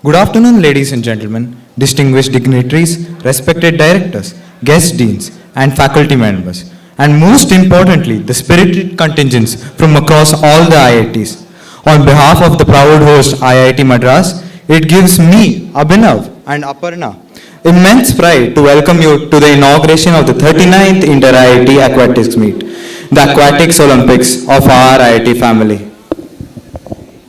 Good afternoon, ladies and gentlemen, distinguished dignitaries, respected directors, guest deans, and faculty members, and most importantly, the spirited contingents from across all the IITs. On behalf of the proud host IIT Madras, it gives me, Abhinav and Aparna, immense pride to welcome you to the inauguration of the 39th Inter-IIT Aquatics Meet, the Aquatics Olympics of our IIT family.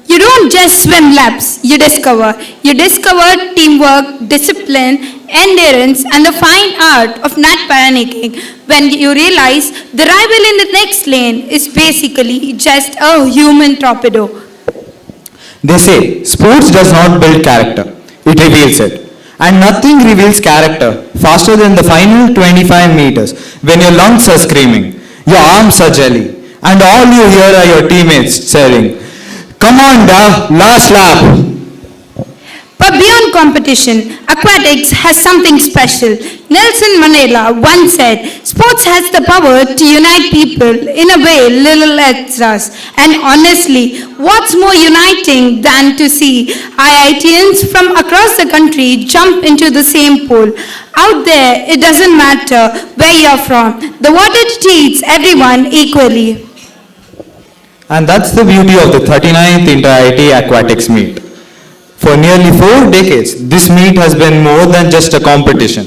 You don't just swim laps, you discover. You discover teamwork, discipline, endurance, and the fine art of not panicking when you realize the rival in the next lane is basically just a human torpedo. They say sports does not build character, it reveals it. And nothing reveals character faster than the final 25 meters when your lungs are screaming, your arms are jelly, and all you hear are your teammates cheering, "Come on, da, last lap." But beyond competition, aquatics has something special. Nelson Mandela once said, sports has the power to unite people in a way little else does. And honestly, what's more uniting than to see IITians from across the country jump into the same pool? Out there, it doesn't matter where you're from. The water treats everyone equally. And that's the beauty of the 39th Inter-IIT Aquatics Meet. For nearly 4 decades, this meet has been more than just a competition.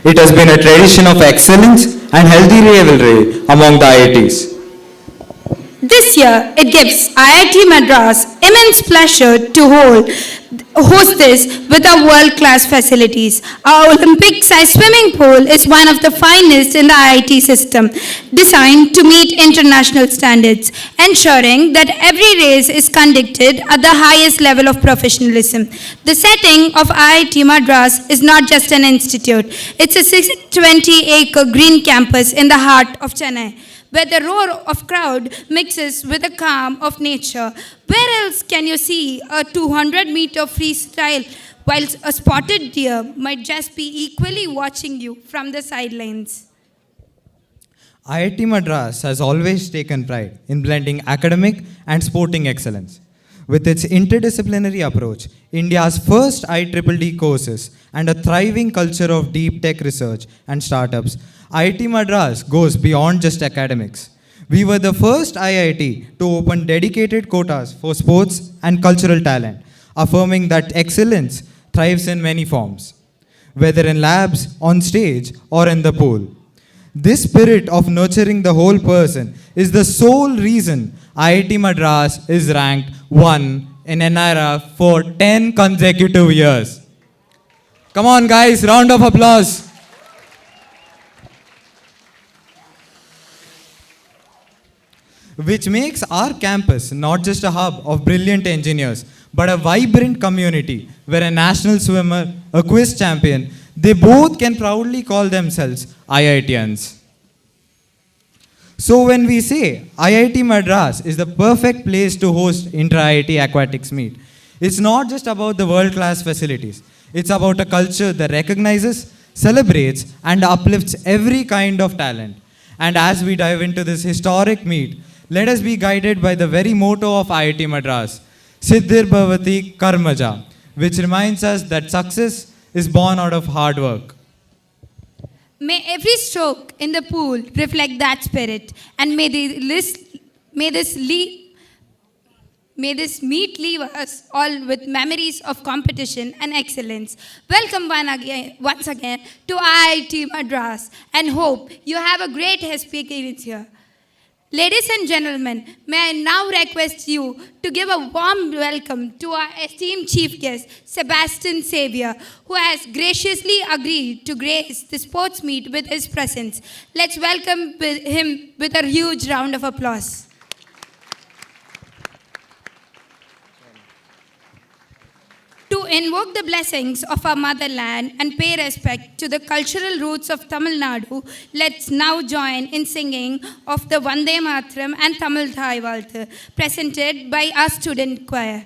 It has been a tradition of excellence and healthy rivalry among the IITs. This year, it gives IIT Madras immense pleasure to host this with our world-class facilities. Our Olympic-sized swimming pool is one of the finest in the IIT system, designed to meet international standards, ensuring that every race is conducted at the highest level of professionalism. The setting of IIT Madras is not just an institute. It's a 620-acre green campus in the heart of Chennai, where the roar of crowd mixes with the calm of nature. Where else can you see a 200-meter freestyle whilst a spotted deer might just be equally watching you from the sidelines? IIT Madras has always taken pride in blending academic and sporting excellence. With its interdisciplinary approach, India's first IEEE courses, and a thriving culture of deep tech research and startups, IIT Madras goes beyond just academics. We were the first IIT to open dedicated quotas for sports and cultural talent, affirming that excellence thrives in many forms, whether in labs, on stage, or in the pool. This spirit of nurturing the whole person is the sole reason IIT Madras is ranked 1 in NIRA for 10 consecutive years. Come on guys, round of applause. Which makes our campus not just a hub of brilliant engineers, but a vibrant community where a national swimmer, a quiz champion, they both can proudly call themselves IITians. So when we say IIT Madras is the perfect place to host Inter-IIT Aquatics Meet, it's not just about the world-class facilities. It's about a culture that recognizes, celebrates, and uplifts every kind of talent. And as we dive into this historic meet, let us be guided by the very motto of IIT Madras, Siddhir Bhavati Karmaja, which reminds us that success is born out of hard work. May every stroke in the pool reflect that spirit, and may this meet leave us all with memories of competition and excellence. Welcome once again to IIT Madras, and hope you have a great experience here. Ladies and gentlemen, may I now request you to give a warm welcome to our esteemed chief guest, Sebastian Xavier, who has graciously agreed to grace the sports meet with his presence. Let's welcome him with a huge round of applause. To invoke the blessings of our motherland and pay respect to the cultural roots of Tamil Nadu, let's now join in singing of the Vande Matram and Tamil Thai Valthu, presented by our student choir.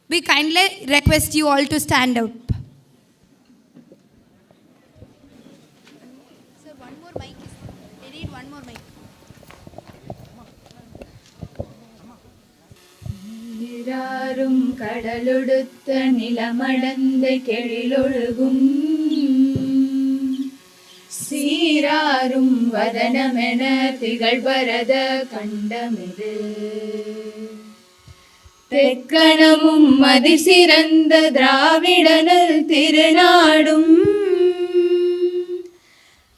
We kindly request you all to stand up. Sir, one more mic. They need one more mic. நீராறும் கடலொடுத்த நிலமடந்தை கெழிலொழுகும் சீராரும் வதனமென திகழ்பரத கண்டமிது தெக்கணமும் மதிசிறந்த திராவிடனல் திருநாடும்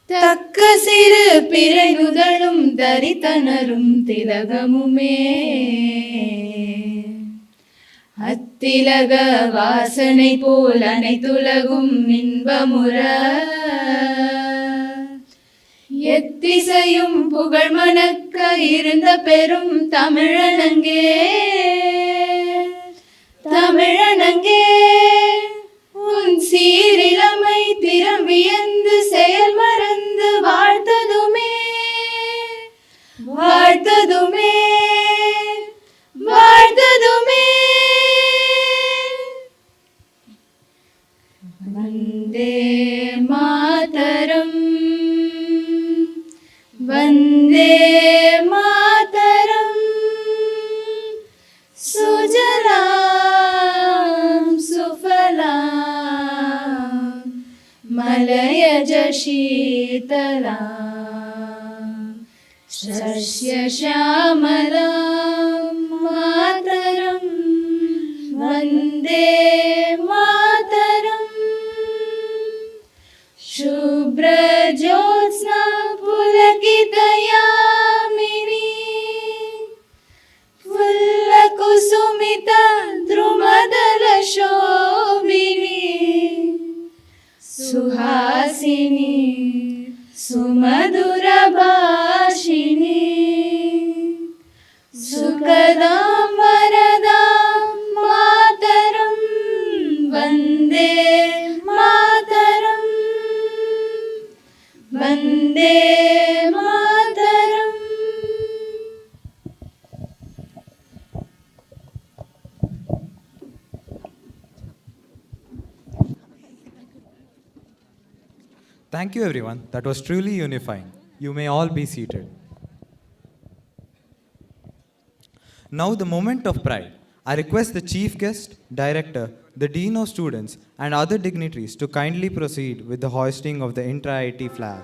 தக்க சிறு பிறை நுதலும் தரித்தனரும் திலகமுமே அத்திலக வாசனை போல் அனைத்துலகும் இன்பமுற எத்திசையும் புகழ் மணக்க இருந்த பெரும் தமிழனங்கே தமிழனங்கே உன் சீரிழமை திறம் வியந்து செயல் மறந்து வாழ்த்ததுமே வாழ்த்ததுமே வாழ்த்ததுமே வந்தே மாதரம் வந்தே மாதரம் சுஜலாம் சுஃபலாம் மலயஜ ஷீதலாம் சஸ்ய ஷாமலாம் மாதரம் வந்தே மாதரம் शुभ्रज्योत्स्ना पुलकितयामिनी फुल्लकुसुमिता द्रुमदलशोभिनी सुहासिनी सुमधुरभाषिणी सुखदां वरदां मातरं Vande Mataram Vande Mataram. Thank you, everyone. That was truly unifying. You may all be seated. Now, the moment of pride. I request the Chief Guest, Director, the Dean of Students, and other dignitaries to kindly proceed with the hoisting of the Inter-IIT flag.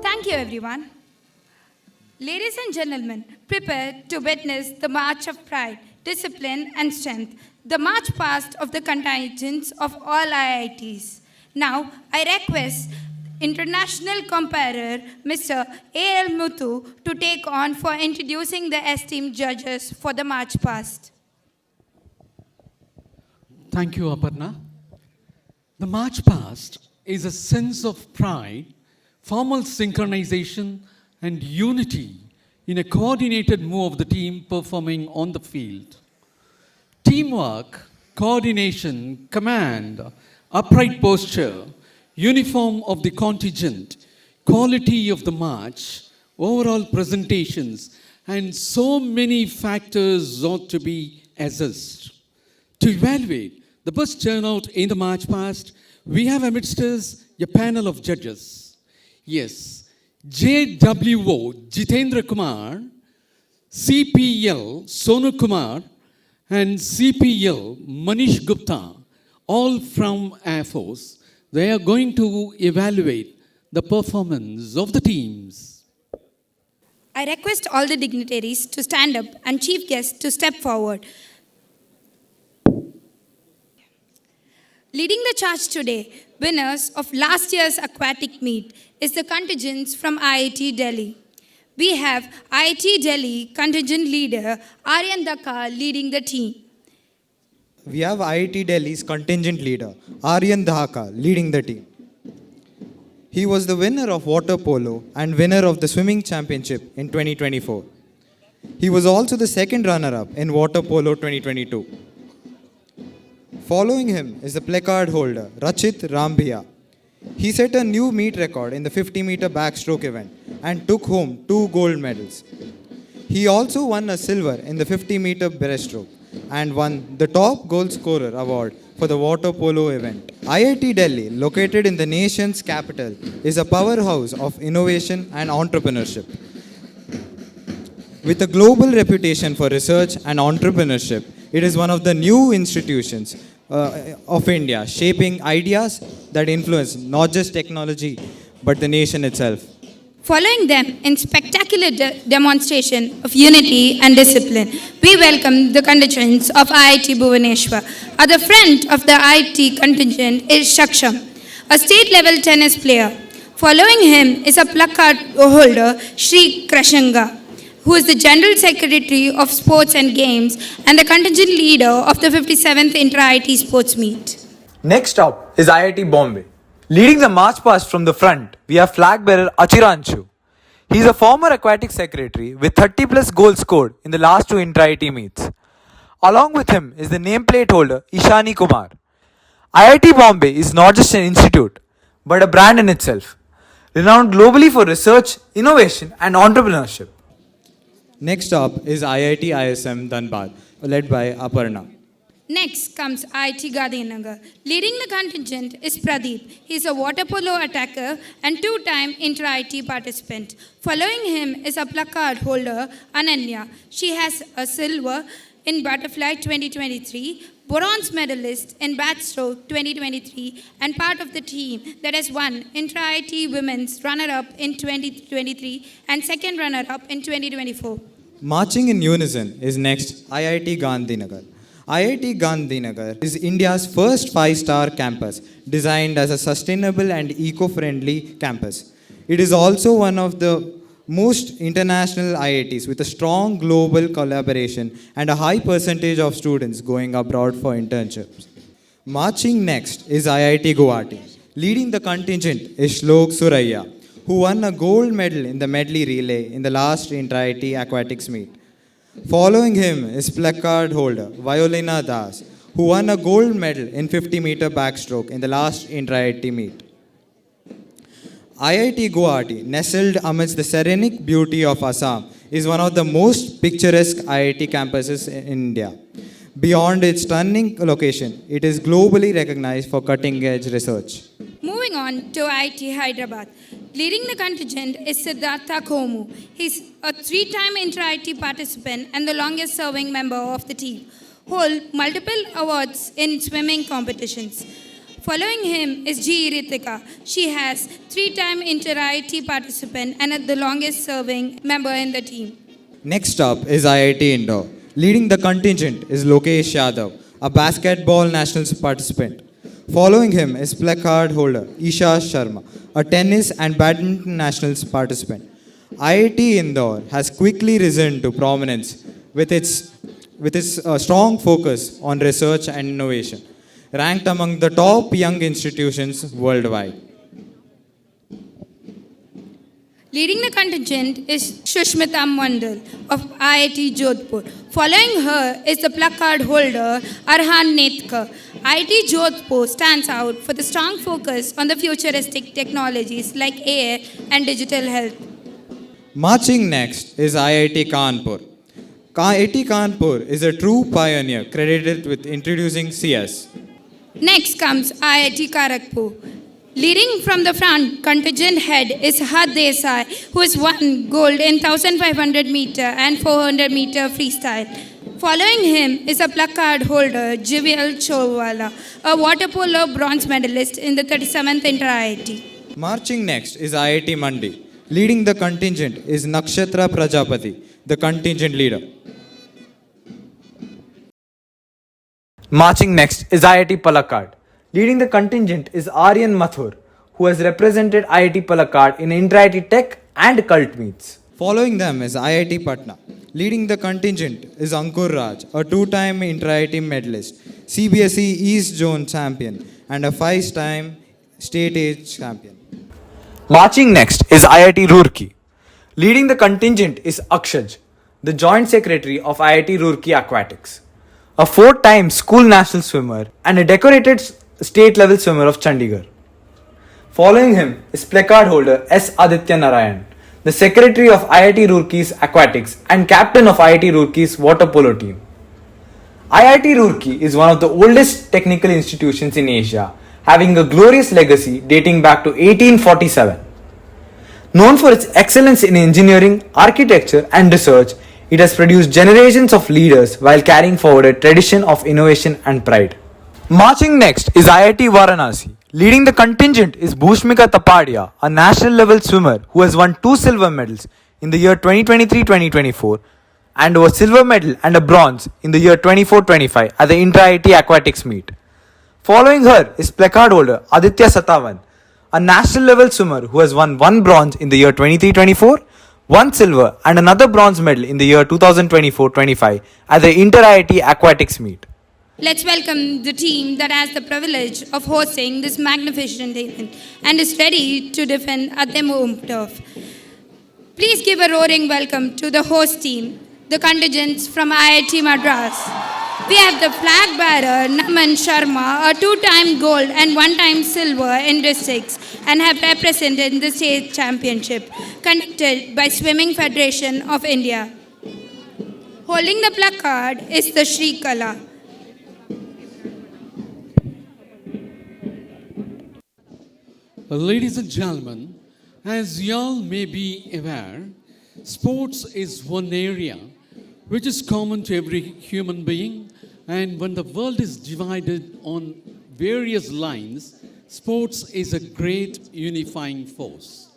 Thank you, everyone. Ladies and gentlemen, prepare to witness the march of pride, discipline, and strength, the march past of the contingents of all IITs. Now, I request international comparer Mr. A.L. Muthu to take on for introducing the esteemed judges for the march past. Thank you, Aparna. The march past is a sense of pride, formal synchronization, and unity in a coordinated move of the team performing on the field. Teamwork, coordination, command, upright posture, uniform of the contingent, quality of the march, overall presentations, and so many factors ought to be assessed. To evaluate the best turnout in the march past, we have amidst us a panel of judges. Yes, JWO Jitendra Kumar, CPL Sonu Kumar, and CPL Manish Gupta, all from Air Force. They are going to evaluate the performance of the teams. I request all the dignitaries to stand up and chief guests to step forward. Leading the charge today, winners of last year's aquatic meet, is the contingents from IIT Delhi. We have IIT Delhi contingent leader Aryan Daka leading the team. We have IIT Delhi's contingent leader, Aryan Dhaka, leading the team. He was the winner of water polo and winner of the swimming championship in 2024. He was also the second runner-up in water polo 2022. Following him is the placard holder, Rachit Rambhia. He set a new meet record in the 50-meter backstroke event and took home 2 gold medals. He also won a silver in the 50-meter breaststroke and won the top goal scorer award for the water polo event. IIT Delhi, located in the nation's capital, is a powerhouse of innovation and entrepreneurship. With a global reputation for research and entrepreneurship, it is one of the new institutions of India, shaping ideas that influence not just technology, but the nation itself. Following them in spectacular demonstration of unity and discipline, we welcome the contingents of IIT Bhubaneswar. At the front of the IIT contingent is Shaksham, a state-level tennis player. Following him is a placard holder, Shri Krashanga, who is the General Secretary of Sports and Games and the contingent leader of the 57th Inter-IIT Sports Meet. Next up is IIT Bombay. Leading the march past from the front, we have flag bearer Achiranchu. He is a former aquatic secretary with 30 plus goals scored in the last 2 Inter-IIT meets. Along with him is the nameplate holder Ishani Kumar. IIT Bombay is not just an institute, but a brand in itself, renowned globally for research, innovation and entrepreneurship. Next up is IIT ISM Dhanbad, led by Aparna. Next comes IIT Gandhinagar. Leading the contingent is Pradeep. He is a water polo attacker and 2-time Inter-IIT participant. Following him is a placard holder, Ananya. She has a silver in butterfly 2023, bronze medalist in backstroke 2023, and part of the team that has won Inter-IIT Women's runner-up in 2023 and second runner-up in 2024. Marching in unison is next IIT Gandhinagar. IIT Gandhinagar is India's first 5-star campus, designed as a sustainable and eco-friendly campus. It is also one of the most international IITs with a strong global collaboration and a high percentage of students going abroad for internships. Marching next is IIT Guwahati. Leading the contingent is Shlok Suraya, who won a gold medal in the medley relay in the last Inter-IIT Aquatics Meet. Following him is placard holder Violina Das, who won a gold medal in 50-meter backstroke in the last Inter-IIT Meet. IIT Guwahati, nestled amidst the serenic beauty of Assam, is one of the most picturesque IIT campuses in India. Beyond its stunning location, it is globally recognized for cutting-edge research. Moving on to IIT Hyderabad. Leading the contingent is Siddhartha Komu. He's a 3-time Inter-IIT participant and the longest-serving member of the team. Hold multiple awards in swimming competitions. Following him is G. Ritika. She has 3-time Inter-IIT participant and the longest-serving member in the team. Next up is IIT Indore. Leading the contingent is Lokesh Yadav, a basketball nationals participant. Following him is placard holder Isha Sharma, a tennis and badminton nationals participant. IIT Indore has quickly risen to prominence with its strong focus on research and innovation, ranked among the top young institutions worldwide. Leading the contingent is Shushmita Mandal of IIT Jodhpur. Following her is the placard holder Arhan Netkar. IIT Jodhpur stands out for the strong focus on the futuristic technologies like AI and digital health. Marching next is IIT Kanpur. IIT Kanpur is a true pioneer credited with introducing CS. Next comes IIT Kharagpur. Leading from the front, contingent head is Had Desai, who has won gold in 1500 meter and 400 meter freestyle. Following him is a placard holder, Xavier Chowala, a water polo bronze medalist in the 37th Inter-IIT. Marching next is IIT Mandi. Leading the contingent is Nakshatra Prajapati, the contingent leader. Marching next is IIT Palakkad. Leading the contingent is Aryan Mathur, who has represented IIT Palakkad in Inter-IIT Tech and Cult meets. Following them is IIT Patna. Leading the contingent is Ankur Raj, a two-time Inter-IIT medalist, CBSE East Zone champion, and a five-time state age champion. Marching next is IIT Roorkee. Leading the contingent is Akshaj, the Joint Secretary of IIT Roorkee Aquatics, a four-time school national swimmer and a decorated state-level swimmer of Chandigarh. Following him is placard holder S. Aditya Narayan, the Secretary of IIT Roorkee's Aquatics and Captain of IIT Roorkee's Water Polo team. IIT Roorkee is one of the oldest technical institutions in Asia, having a glorious legacy dating back to 1847. Known for its excellence in engineering, architecture and research, it has produced generations of leaders while carrying forward a tradition of innovation and pride. Marching next is IIT Varanasi. Leading the contingent is Bhushmika Tapadia, a national level swimmer who has won 2 silver medals in the year 2023-2024 and a silver medal and a bronze in the year 24-25 at the Inter-IIT Aquatics Meet. Following her is placard holder Aditya Satavan, a national level swimmer who has won 1 bronze in the year 23-24, 1 silver and another bronze medal in the year 2024-25 at the Inter-IIT Aquatics Meet. Let's welcome the team that has the privilege of hosting this magnificent event and is ready to defend at their home turf. Please give a roaring welcome to the host team, the contingents from IIT Madras. We have the flag bearer Naman Sharma, a 2-time gold and 1-time silver in districts and have represented the state championship conducted by Swimming Federation of India. Holding the placard is the Sri Kala. Ladies and gentlemen, as y'all may be aware, sports is one area which is common to every human being, and when the world is divided on various lines, sports is a great unifying force.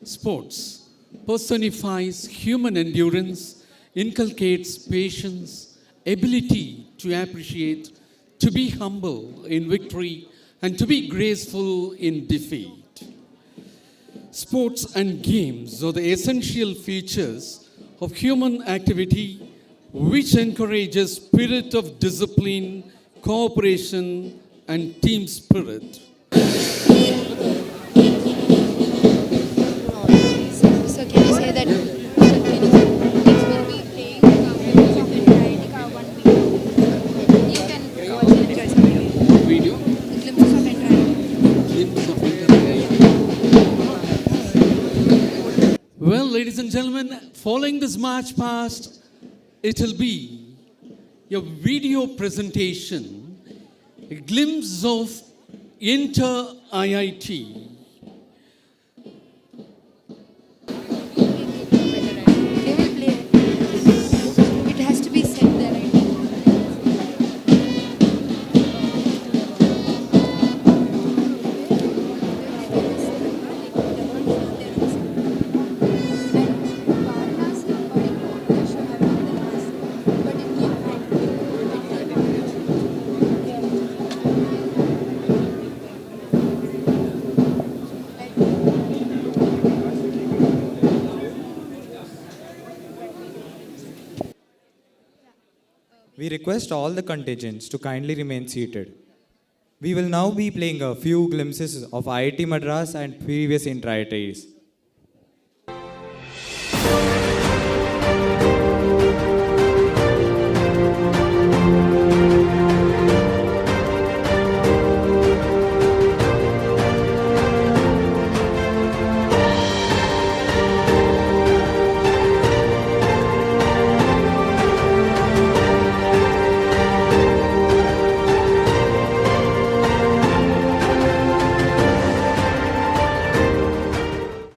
Sports personifies human endurance, inculcates patience, ability to appreciate, to be humble in victory, and to be graceful in defeat. Sports and games are the essential features of human activity which encourages spirit of discipline, cooperation, and team spirit. So can you say that next will be playing glimpse of Inter-IIT 1 week? You can watch and enjoy some Video? glimpses of Inter-IIT. Glimpse of Inter-IIT. Well, ladies and gentlemen, following this march past, it will be a video presentation, a glimpse of Inter-IIT. They will play. It has to be set there, right? We request all the contingents to kindly remain seated. We will now be playing a few glimpses of IIT Madras and previous Inter-IITs.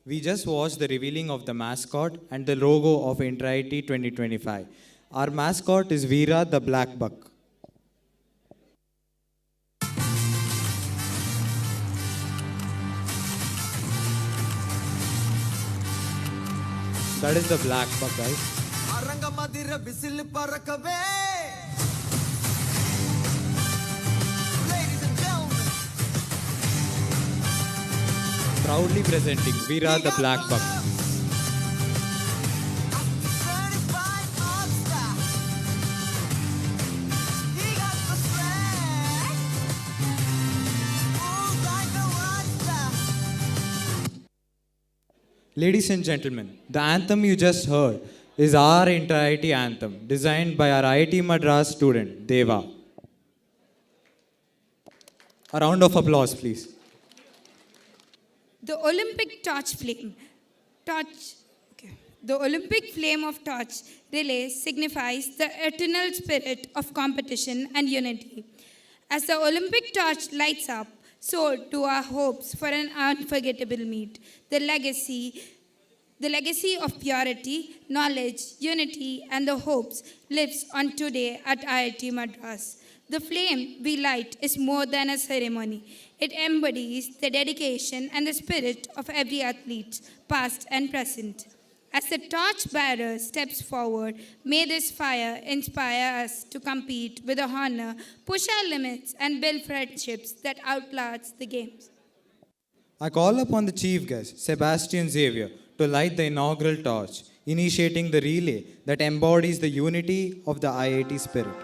We just watched the revealing of the mascot and the logo of Inter-IIT 2025. Our mascot is Veera the Black Buck. That is the black buck, guys. அரங்கமதிர whistle பறக்கவே. Ladies and gentlemen, Proudly presenting Veera the black buck. certified monster. He got the swag. Moves like a rockstar. Ladies and gentlemen, the anthem you just heard is our Inter-IIT anthem, designed by our IIT Madras student, Deva. A round of applause, please. The Olympic torch flame. The Olympic flame of torch relay signifies the eternal spirit of competition and unity. As the Olympic torch lights up, so do our hopes for an unforgettable meet. The legacy of purity, knowledge, unity, and the hopes lives on today at IIT Madras. The flame we light is more than a ceremony. It embodies the dedication and the spirit of every athlete, past and present. As the torch bearer steps forward, may this fire inspire us to compete with honor, push our limits, and build friendships that outlast the games. I call upon the chief guest, Sebastian Xavier, to light the inaugural torch, initiating the relay that embodies the unity of the IIT spirit.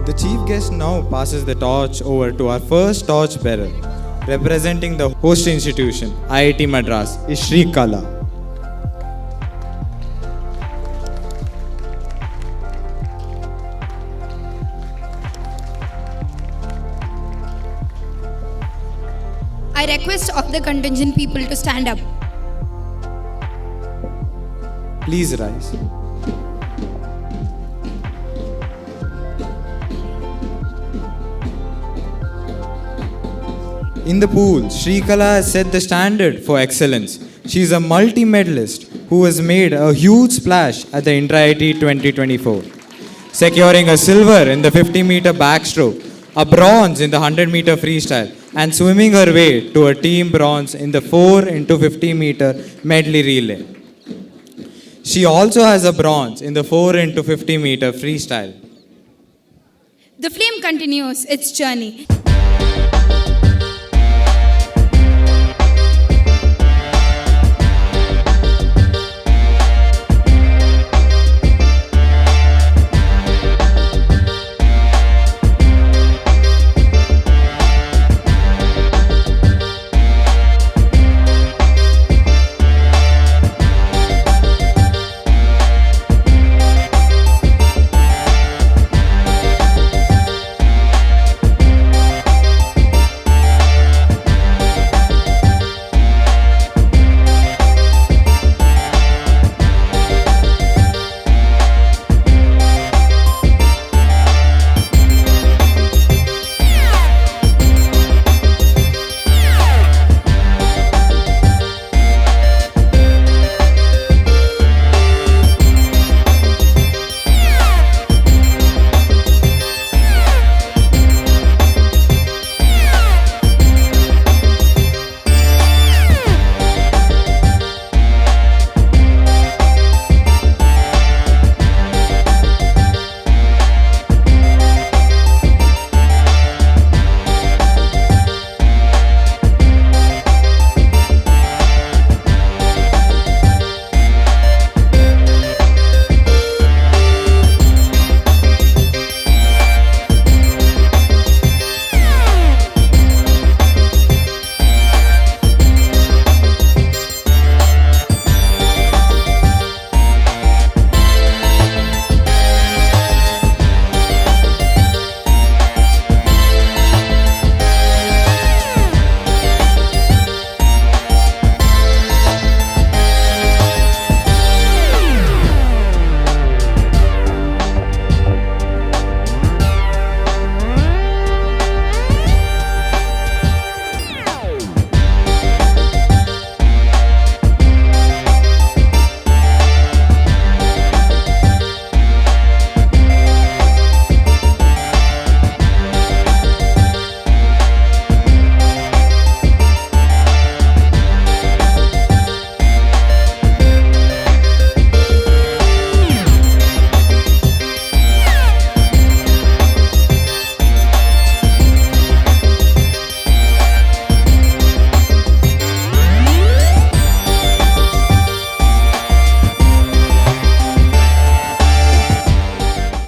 The chief guest now passes the torch over to our first torch bearer. Representing the host institution, IIT Madras, is Sri Kala. I request all the contingent people to stand up. Please rise. In the pool, Srikala has set the standard for excellence. She is a multi-medalist who has made a huge splash at the Inter-IIT 2024, securing a silver in the 50-meter backstroke, a bronze in the 100-meter freestyle, and swimming her way to a team bronze in the 4 into 50-meter medley relay. She also has a bronze in the 4 into 50-meter freestyle. The flame continues its journey.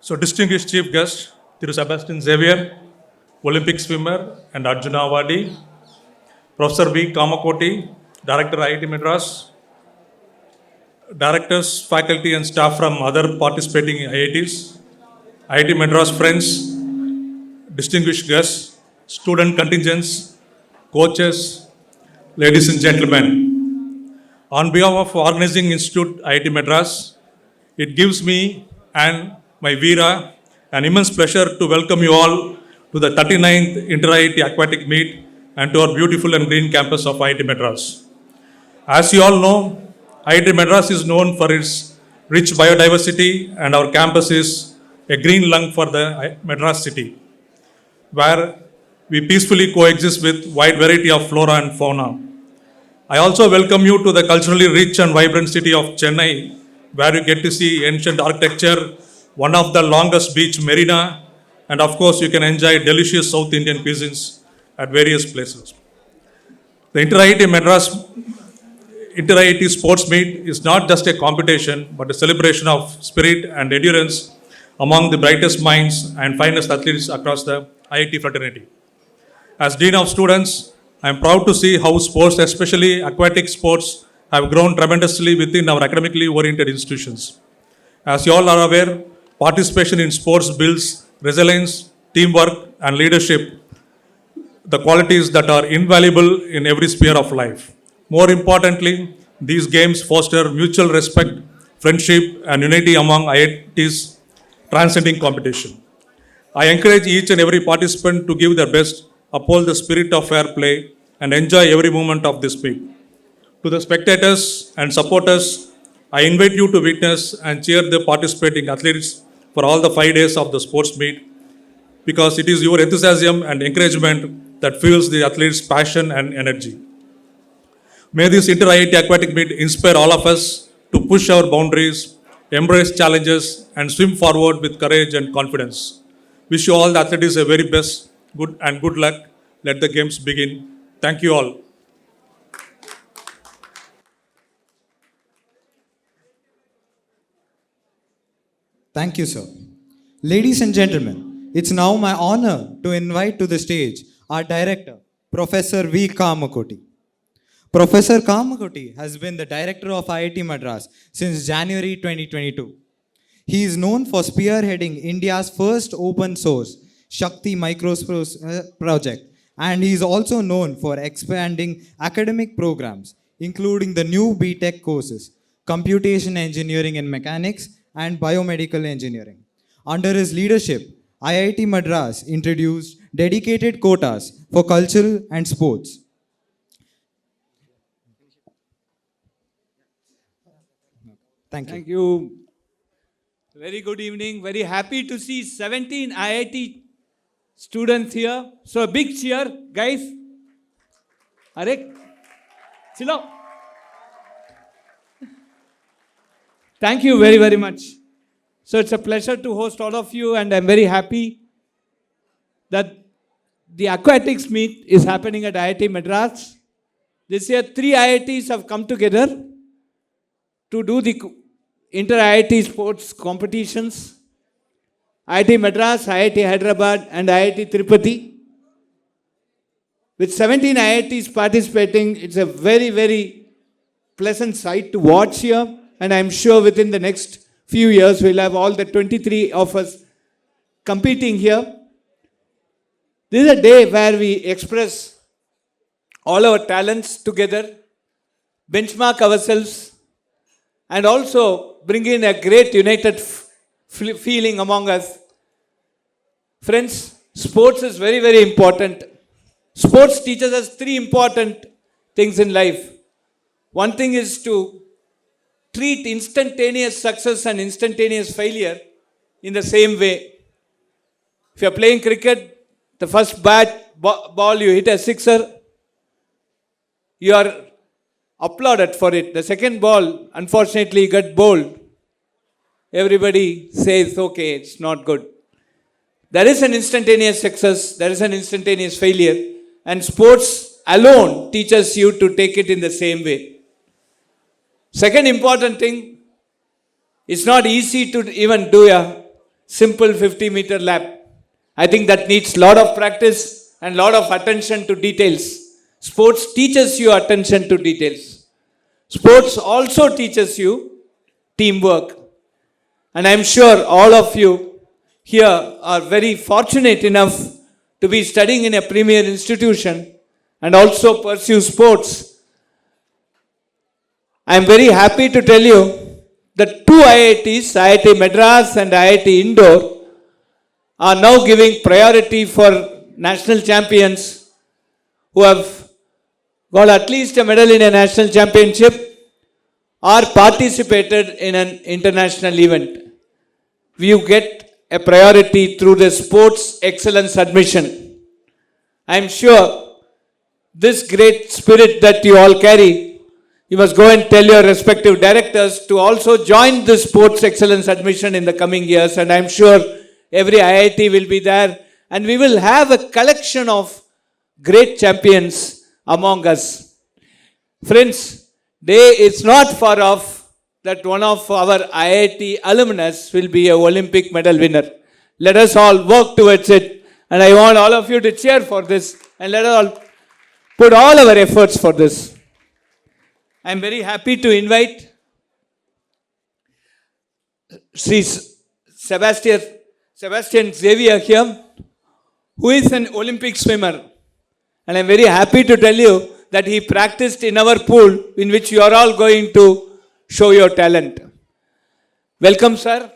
So, distinguished chief guest, Thiru Sebastian Xavier, Olympic swimmer and Arjuna Awardee, Professor V. Kamakoti, Director IIT Madras, directors, faculty and staff from other participating IITs, IIT Madras friends, distinguished guests, student contingents, coaches, ladies and gentlemen. On behalf of Organizing Institute IIT Madras, it gives me and my Veera an immense pleasure to welcome you all to the 39th Inter-IIT Aquatic Meet and to our beautiful and green campus of IIT Madras. As you all know, IIT Madras is known for its rich biodiversity and our campus is a green lung for the Madras city, where we peacefully coexist with wide variety of flora and fauna. I also welcome you to the culturally rich and vibrant city of Chennai, where you get to see ancient architecture, one of the longest beach marina, and of course you can enjoy delicious South Indian cuisines at various places. The Inter-IIT Sports Meet is not just a competition, but a celebration of spirit and endurance among the brightest minds and finest athletes across the IIT fraternity. As Dean of Students, I am proud to see how sports, especially aquatic sports, have grown tremendously within our academically oriented institutions. As you all are aware, participation in sports builds resilience, teamwork, and leadership, the qualities that are invaluable in every sphere of life. More importantly, these games foster mutual respect, friendship, and unity among IITs, transcending competition. I encourage each and every participant to give their best, uphold the spirit of fair play, and enjoy every moment of this meet. To the spectators and supporters, I invite you to witness and cheer the participating athletes for all the 5 days of the sports meet, because it is your enthusiasm and encouragement that fuels the athletes' passion and energy. May this Inter-IIT Aquatic Meet inspire all of us to push our boundaries, embrace challenges, and swim forward with courage and confidence. Wish you all the athletes a very best, good luck. Let the games begin. Thank you all. Thank you, sir. Ladies and gentlemen, it's now my honor to invite to the stage our director, Professor V. Kamakoti. Professor Kamakoti has been the director of IIT Madras since January 2022. He is known for spearheading India's first open source Shakti Micros project, and he is also known for expanding academic programs, including the new BTech courses, Computation Engineering and Mechanics, and Biomedical Engineering. Under his leadership, IIT Madras introduced dedicated quotas for cultural and sports. Thank you. Thank you. Very good evening. Very happy to see 17 IIT students here. So a big cheer, guys. Arek, chill out. Thank you very, very much. So it's a pleasure to host all of you, and I'm very happy that the Aquatics Meet is happening at IIT Madras. This year, 3 IITs have come together to do the Inter-IIT Sports competitions. IIT Madras, IIT Hyderabad, and IIT Tirupati. With 17 IITs participating, it's a very, very pleasant sight to watch here. And I'm sure within the next few years, we'll have all the 23 of us competing here. This is a day where we express all our talents together, benchmark ourselves, and also bring in a great united feeling among us. Friends, sports is very, very important. Sports teaches us 3 important things in life. One thing is to treat instantaneous success and instantaneous failure in the same way. If you're playing cricket, the first ball you hit a sixer, you are applauded for it. The second ball, unfortunately, got bowled. Everybody says, okay, it's not good. There is an instantaneous success, there is an instantaneous failure, and sports alone teaches you to take it in the same way. Second important thing It's not easy to even do a simple 50-meter lap. I think that needs lot of practice and lot of attention to details. Sports teaches you attention to details. Sports also teaches you teamwork. And I'm sure all of you here are very fortunate enough to be studying in a premier institution and also pursue sports. I'm very happy to tell you that two IITs, IIT Madras and IIT Indore, are now giving priority for national champions who have got at least a medal in a national championship or participated in an international event. You get a priority through the sports excellence admission. I'm sure this great spirit that you all carry, you must go and tell your respective directors to also join this sports excellence admission in the coming years, and I'm sure every IIT will be there, and we will have a collection of great champions among us. Friends, it's not far off that one of our IIT alumnus will be an Olympic medal winner. Let us all work towards it, and I want all of you to cheer for this, and let us all put all our efforts for this. I am very happy to invite Sri Sebastian Xavier here, who is an Olympic swimmer. And I am very happy to tell you that he practiced in our pool, in which you are all going to show your talent. Welcome, sir.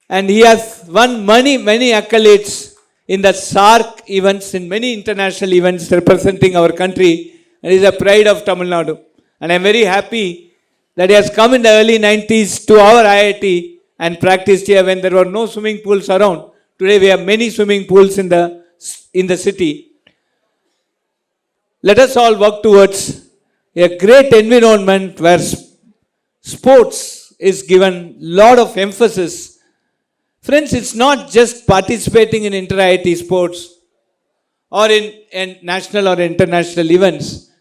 And he has won many accolades in the SARC events, in many international events representing our country, and is a pride of Tamil Nadu. And I am very happy that he has come in the early 90s to our IIT and practiced here when there were no swimming pools around. Today we have many swimming pools in the city. Let us all work towards a great environment where sports is given lot of emphasis. Friends, it's not just participating in Inter-IIT sports or in national or international events.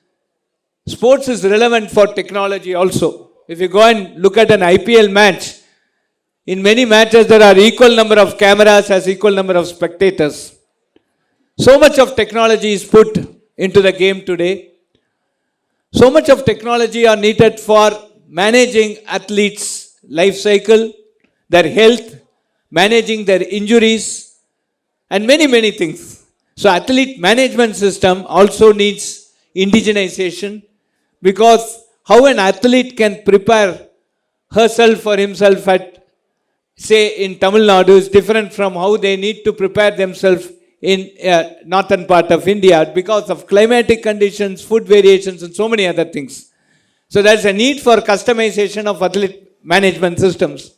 Sports is relevant for technology also. If you go and look at an IPL match, in many matches there are equal number of cameras as equal number of spectators. So much of technology is put into the game today. So much of technology are needed for managing athletes' life cycle, their health, managing their injuries, and many things. So athlete management system also needs indigenization, because how an athlete can prepare herself or himself at, say, in Tamil Nadu is different from how they need to prepare themselves in northern part of India because of climatic conditions, food variations, and so many other things. So there's a need for customization of athlete management systems.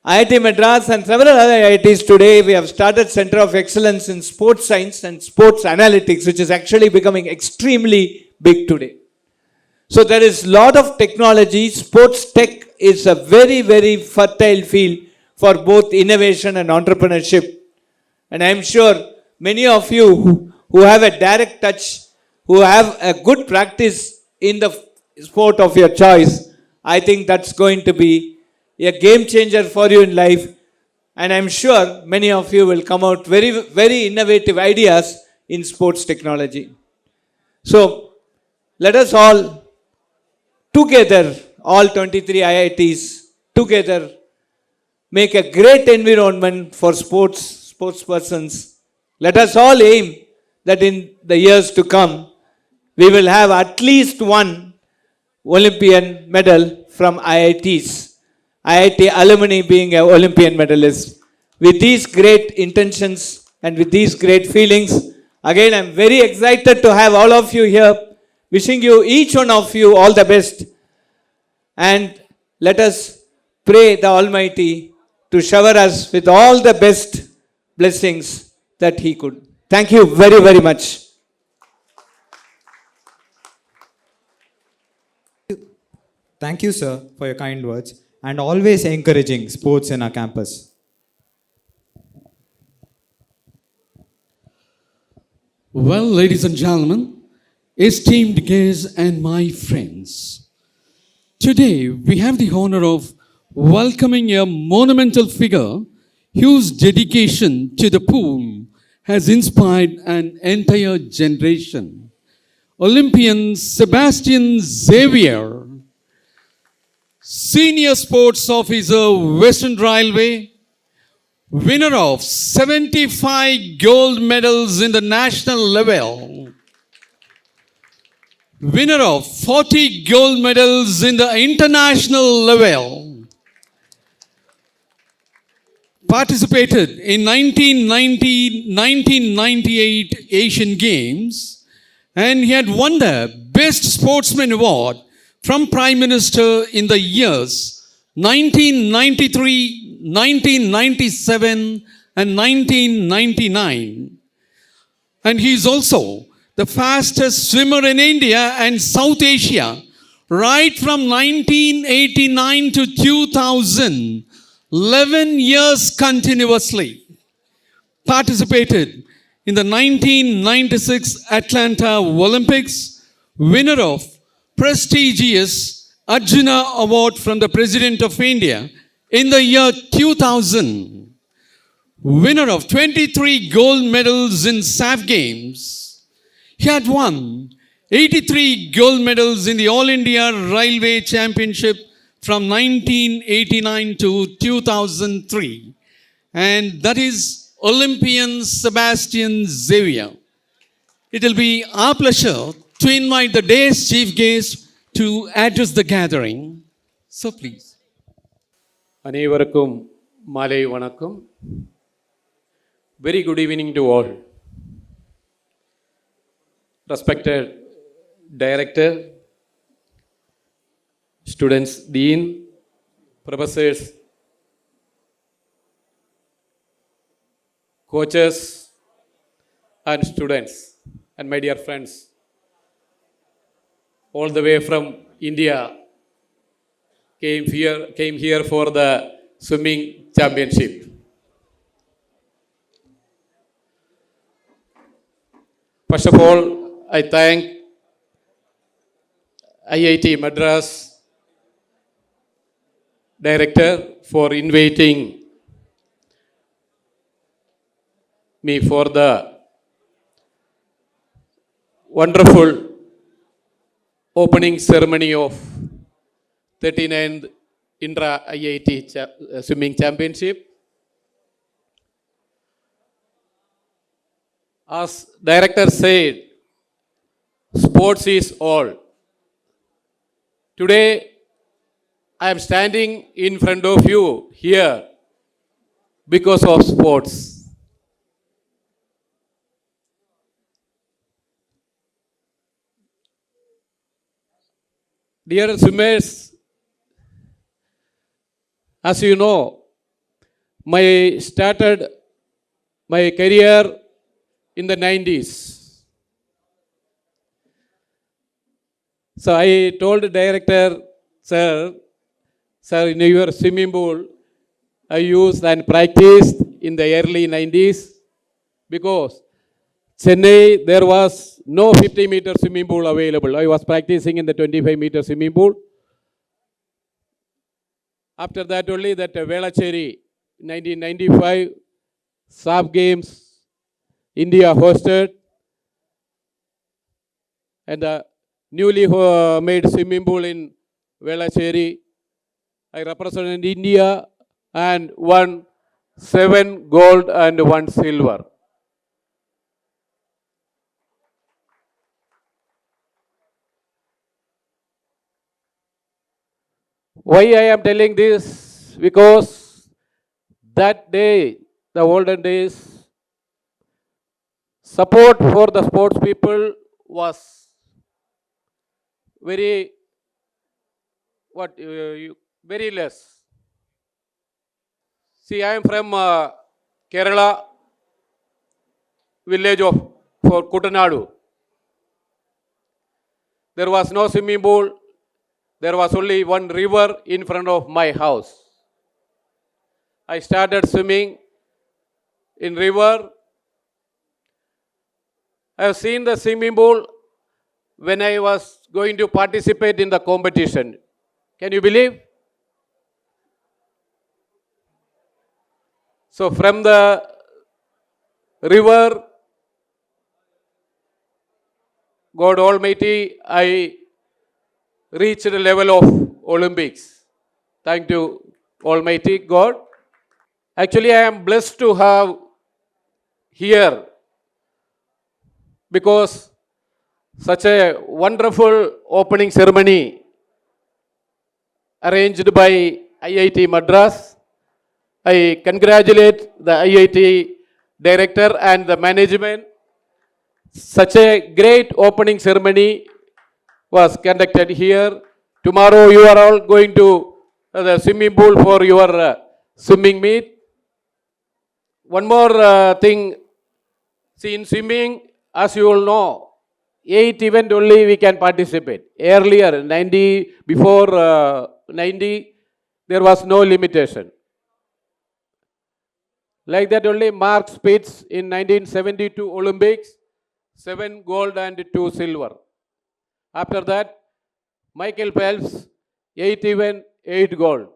IIT Madras and several other IITs today, we have started Center of Excellence in Sports Science and Sports Analytics, which is actually becoming extremely big today. So there is lot of technology. Sports tech is a very fertile field for both innovation and entrepreneurship. And I am sure many of you who have a direct touch, who have a good practice in the sport of your choice, I think that's going to be a game changer for you in life. And I'm sure many of you will come out very innovative ideas in sports technology. So let us all together, all 23 IITs together, make a great environment for sports persons. Let us all aim that in the years to come, we will have at least one Olympian medal from IITs. IIT alumni being an Olympian medalist. With these great intentions and with these great feelings, again I'm very excited to have all of you here. Wishing you, each one of you, all the best. And let us pray the Almighty to shower us with all the best blessings that He could. Thank you very much. Thank you, sir, for your kind words and always encouraging sports in our campus. Well, ladies and gentlemen, esteemed guests and my friends, Today, we have the honor of welcoming a monumental figure whose dedication to the pool has inspired an entire generation. Olympian Sebastian Xavier, Senior Sports Officer, Western Railway, winner of 75 gold medals in the national level, winner of 40 gold medals in the international level, participated in 1998 Asian Games, and he had won the Best Sportsman Award from Prime Minister in the years 1993, 1997 and 1999. And he is also the fastest swimmer in India and South Asia, right from 1989 to 2000, 11 years continuously. Participated in the 1996 Atlanta Olympics, winner of prestigious Arjuna Award from the President of India in the year 2000, winner of 23 gold medals in SAF Games. He had won 83 gold medals in the All India Railway Championship from 1989 to 2003. And that is Olympian Sebastian Xavier. It will be our pleasure to invite the day's chief guest to address the gathering. So please. அனைவருக்கும் மாலை வணக்கம். Very good evening to all. Respected Director, students, Dean, professors, coaches, and students, and my dear friends, all the way from India, came here for the swimming championship. First of all, I thank IIT Madras director for inviting me for the wonderful opening ceremony of 39th Inter IIT Swimming Championship. As director said, sports is all. Today, I am standing in front of you here because of sports. Dear swimmers, as you know, started my career in the 90s. So I told the director, sir, in your swimming pool, I used and practiced in the early 90s because Chennai, there was no 50-meter swimming pool available. I was practicing in the 25-meter swimming pool. After that only that Velacheri, 1995, SAF Games, India hosted, and the newly made swimming pool in Velacheri, I represented India and won 7 gold and 1 silver. Why I am telling this? Because that day, the olden days, support for the sports people was very, very less. See, I am from Kerala, village of Kutanadu. There was no swimming pool. There was only one river in front of my house. I started swimming in river. I have seen the swimming pool when I was going to participate in the competition. Can you believe? So from the river, God Almighty, I reached the level of Olympics. Thank you, Almighty God. Actually, I am blessed to have here because such a wonderful opening ceremony arranged by IIT Madras. I congratulate the IIT director and the management. Such a great opening ceremony was conducted here. Tomorrow you are all going to the swimming pool for your swimming meet. One more thing, see in swimming, as you all know, 8 event only we can participate. Earlier, 90, before 90, there was no limitation. Like that only Mark Spitz in 1972 Olympics, 7 gold and 2 silver. After that, Michael Phelps, 8 event, 8 gold.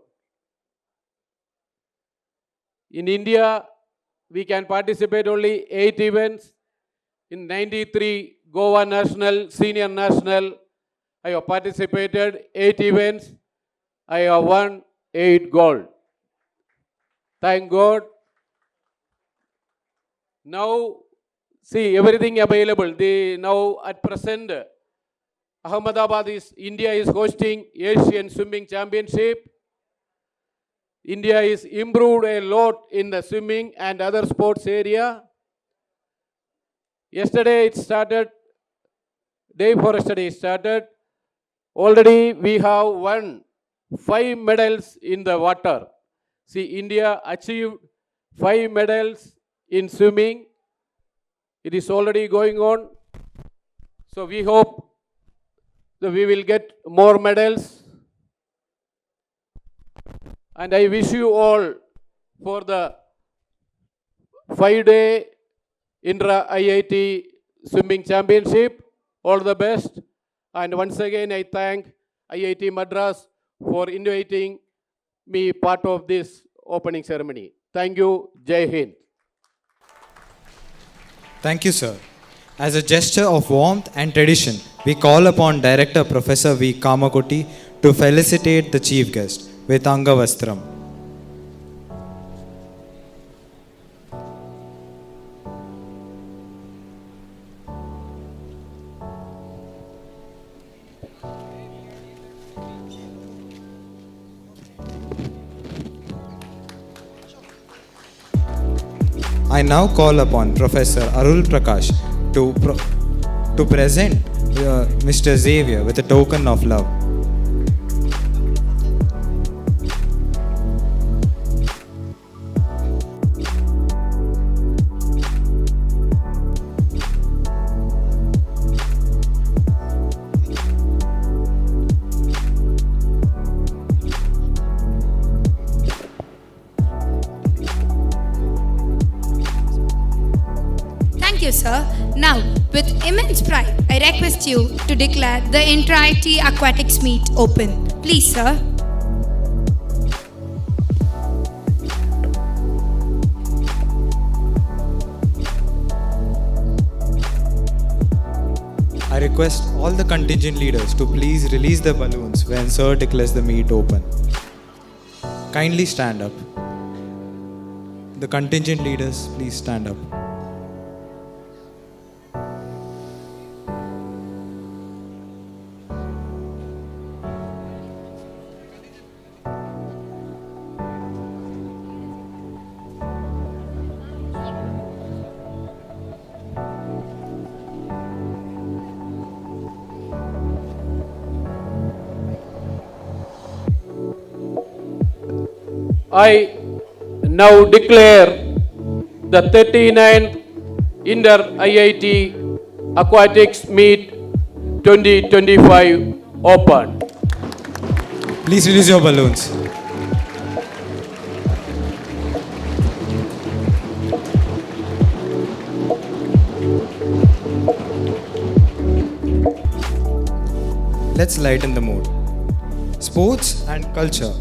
In India, we can participate only 8 events. In 93, Goa National, Senior National, I have participated 8 events. I have won 8 gold. Thank God. Now, see everything available. Now at present, Ahmedabad India is hosting Asian Swimming Championship. India is improved a lot in the swimming and other sports area. Yesterday it started, day before yesterday it started. Already we have won 5 medals in the water. See, India achieved 5 medals in swimming. It is already going on. So we hope that we will get more medals. And I wish you all for the 5-day Inter-IIT Swimming Championship, all the best. And once again, I thank IIT Madras for inviting me part of this opening ceremony. Thank you. Jai Hind. Thank you, sir. As a gesture of warmth and tradition, we call upon Director Professor V. Kamakoti to felicitate the chief guest with Angavastram. I now call upon Professor Arul Prakash to present Mr. Xavier with a token of love. Thank you, sir. Now, with immense pride, I request you to declare the Inter-IIT Aquatics Meet open. Please, sir. I request all the contingent leaders to please release the balloons when sir declares the meet open. Kindly stand up. The contingent leaders, please stand up. I now declare the 39th Inter-IIT Aquatics Meet 2025 open. Please release your balloons. Let's lighten the mood. Sports and culture.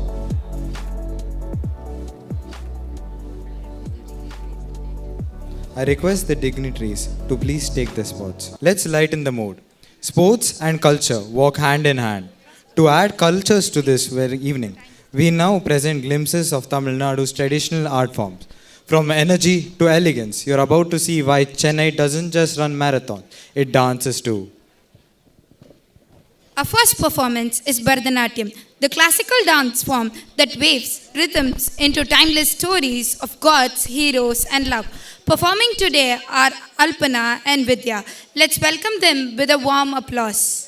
I request the dignitaries to please take the spots. Let's lighten the mood. Sports and culture walk hand in hand. To add cultures to this very evening, we now present glimpses of Tamil Nadu's traditional art forms. From energy to elegance, you're about to see why Chennai doesn't just run marathon, it dances too. Our first performance is Bharatanatyam, the classical dance form that waves rhythms into timeless stories of gods, heroes, and love. Performing today are Alpana and Vidya. Let's welcome them with a warm applause.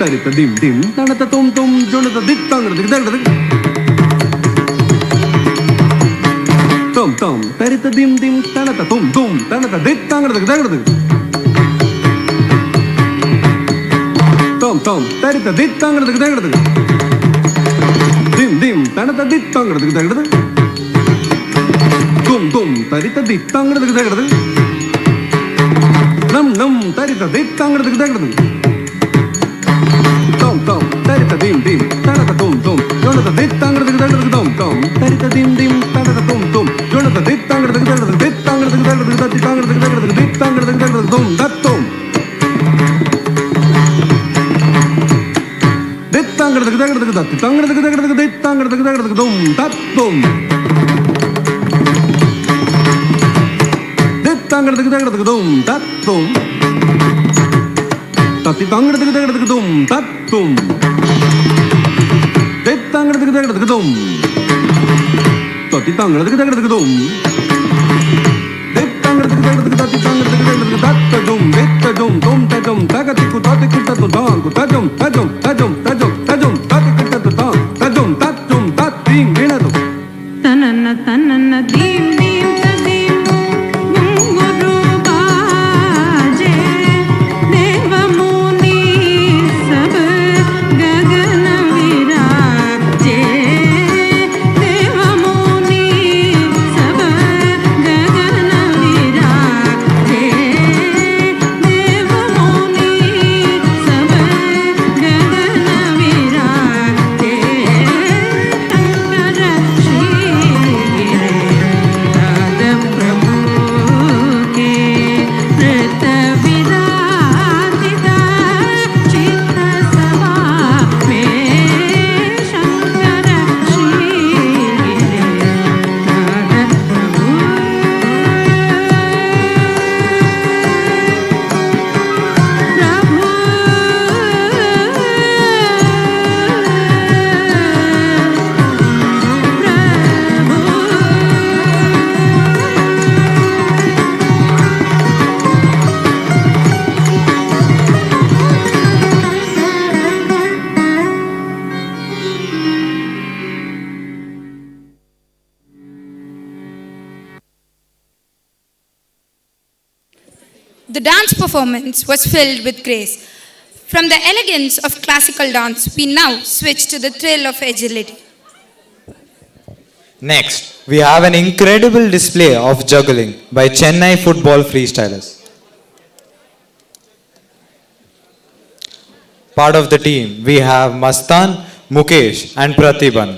tarita dim dim tanata tum tum jonata dik tangrata dagada tum tum tarita dim dim tanata tum tum tanata dik tangrata dagada tum tum tarita dik tangrata dagada dim dim tanata dik tangrata dagada tum tum tarita dik tangrata dagada nam nam tarita dik tangrata dagada tom tom tarita dim dim tanata tum tum jonata dik tangrata dagada tom tom tarita dim dim tanata tum tum jonata dik tangrata dagada dik tangrata dagada dik tangrata dagada dik tangrata dagada tom dat tom dik tangrata dagada dik tangrata dagada dik tangrata dagada tom dat tom dik tangrata dagada tom dat tom tati tangrata dagada tom dat tom dik tangrata dagada tom tati tangrata dagada tom dik tangrata dagada tati tangrata dagada dat tom dik tom tom tom tagati ku tati ku tatu dang ku tajum tajum tajum tajum tajum tati ku tatu dang tajum tajum tati ginadu tanana tanana dim dim tadim guru baje deva muni sab gagan viraje deva muni sab gagan viraje deva muni sab gagan viraje shankara shri Radha प्रभु के नृत विराजिता चित्त सभा में शंकर श्री राधा प्रभु The dance performance was filled with grace. From the elegance of classical dance, we now switch to the thrill of agility. Next, we have an incredible display of juggling by Chennai football freestylers. Part of the team, we have Mastan, Mukesh and Pratibhan.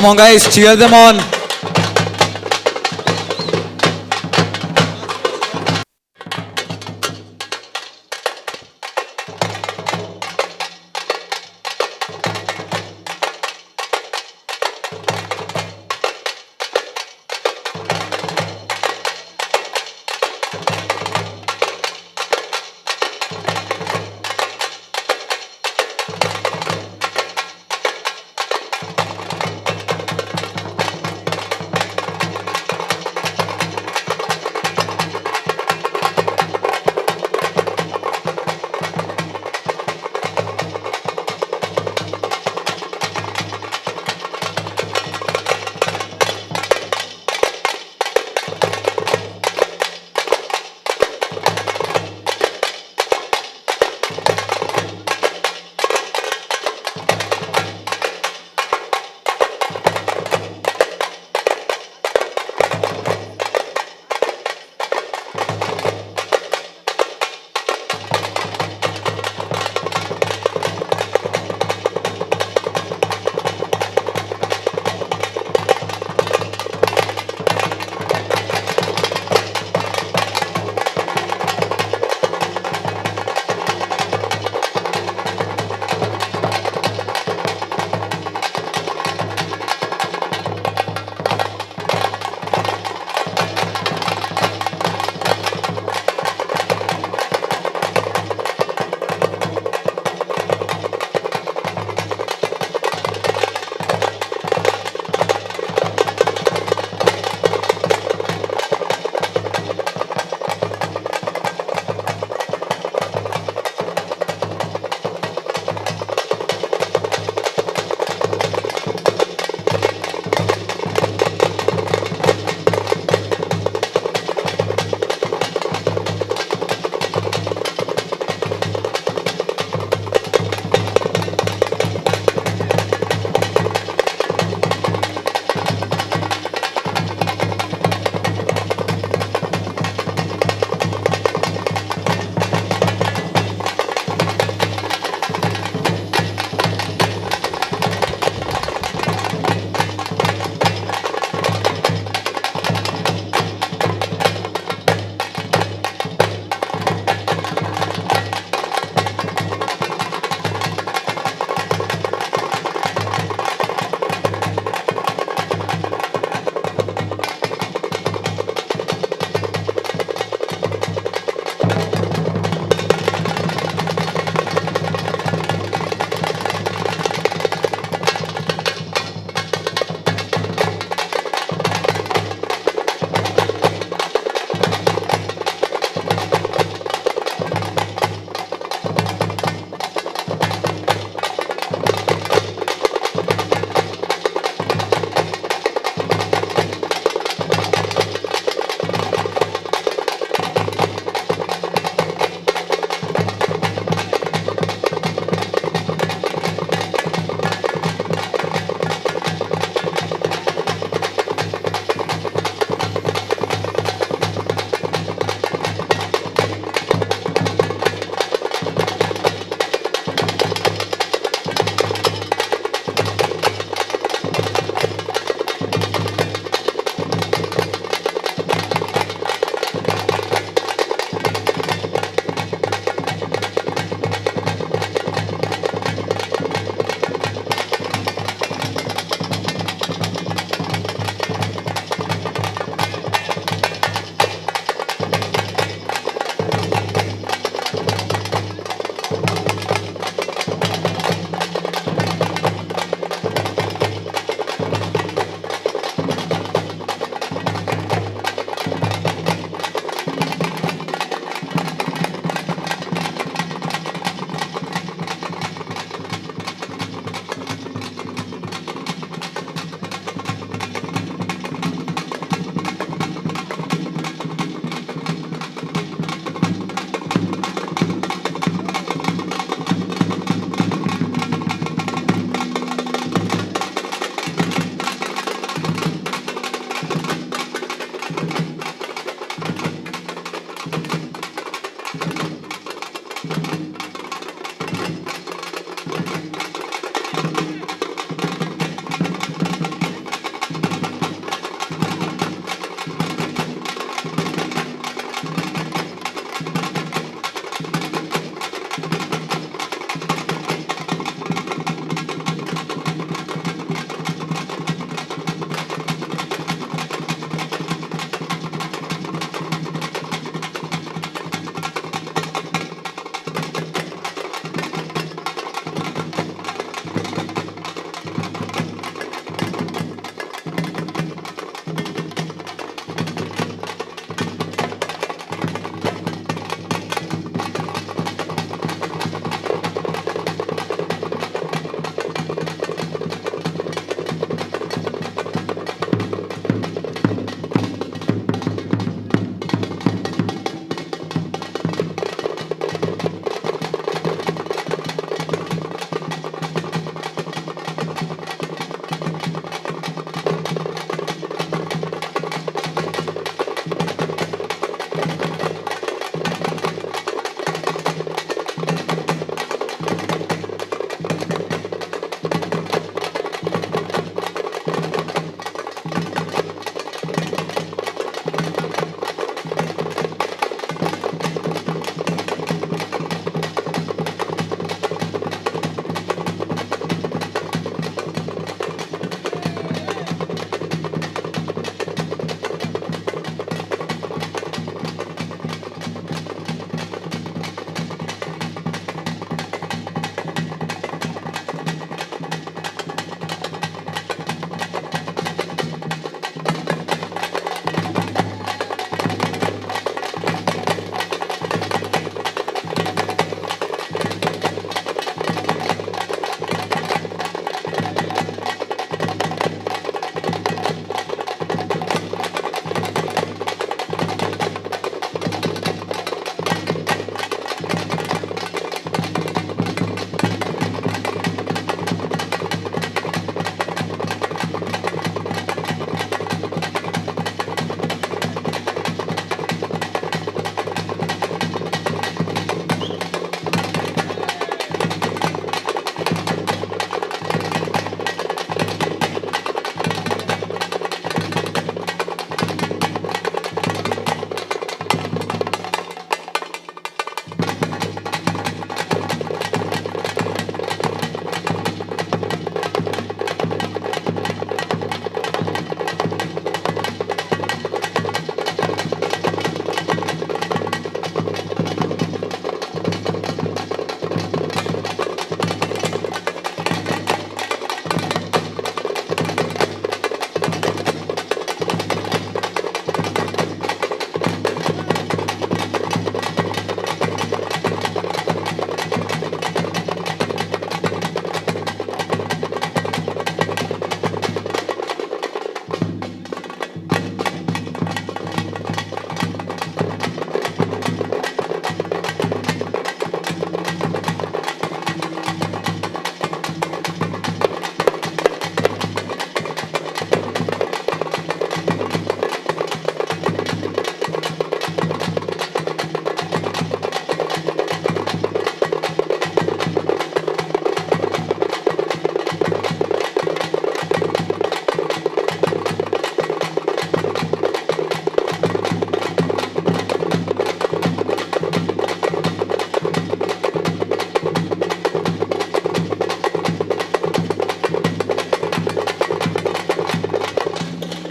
Come on guys, cheer them on.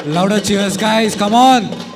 Louder cheers, guys. Come on.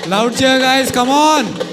Loud cheer, guys. Come on.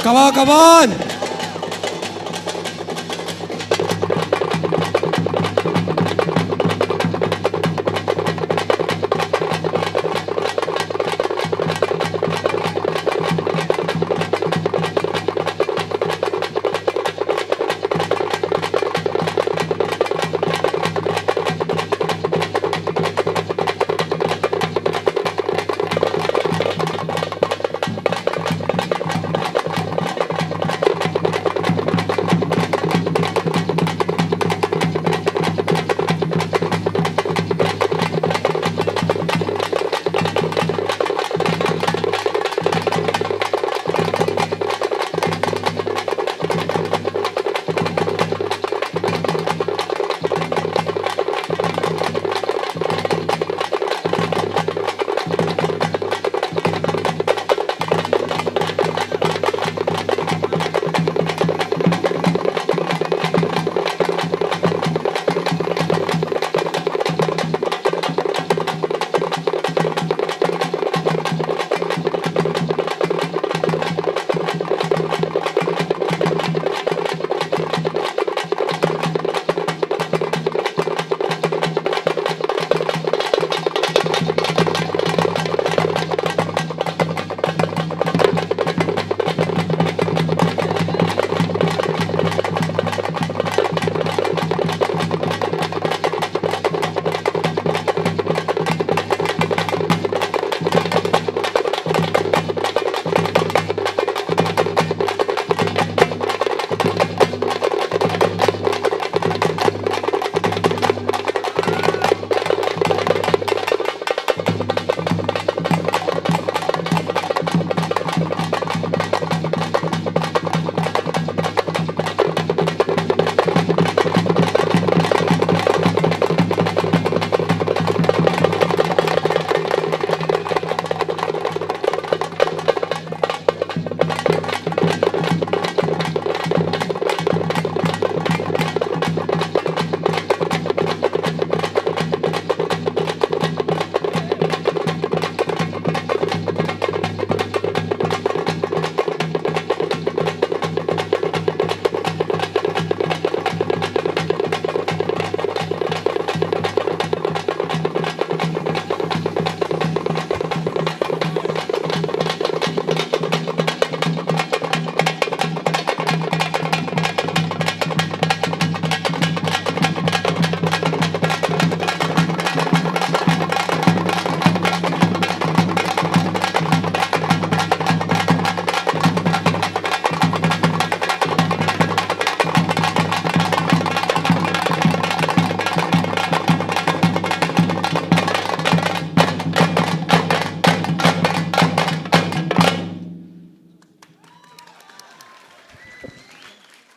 Come on, come on.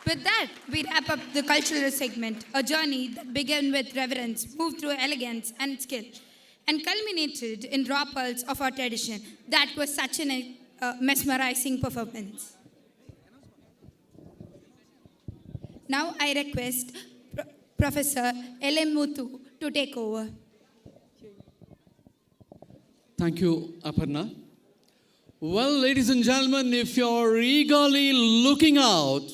With that, we wrap up the cultural segment, a journey that began with reverence, moved through elegance and skill, and culminated in raw pulse of our tradition. That was such a mesmerizing performance. Now I request Professor L.M. Muthu to take over. Thank you, Aparna. Well, ladies and gentlemen, if you're eagerly looking out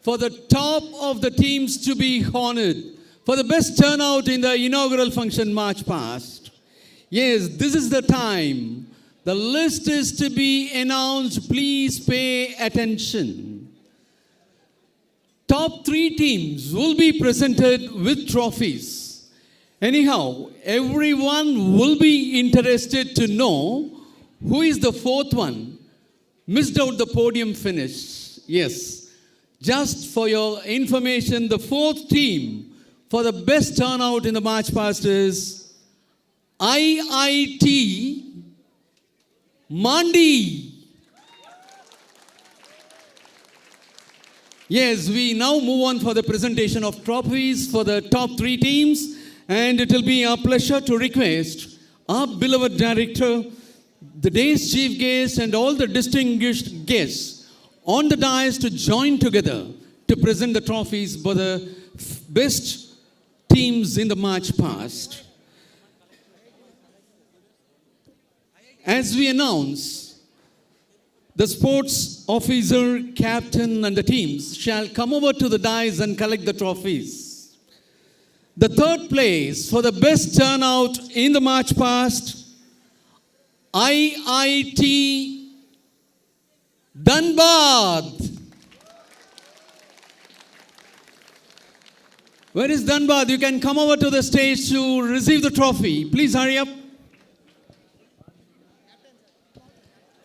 for the top of the teams to be honored for the best turnout in the inaugural function March past, yes, this is the time. The list is to be announced. Please pay attention. Top 3 teams will be presented with trophies. Anyhow, everyone will be interested to know who is the 4th one. Missed out the podium finish. Yes. Just for your information, the 4th team for the best turnout in the March past is IIT Mandi. Yes, we now move on for the presentation of trophies for the top 3 teams, and it will be our pleasure to request our beloved director, the day's chief guest, and all the distinguished guests on the dais to join together to present the trophies for the best teams in the March past. As we announce the sports officer, captain, and the teams shall come over to the dais and collect the trophies. The third place for the best turnout in the March past, IIT Dhanbad. Where is Dhanbad? You can come over to the stage to receive the trophy. Please hurry up.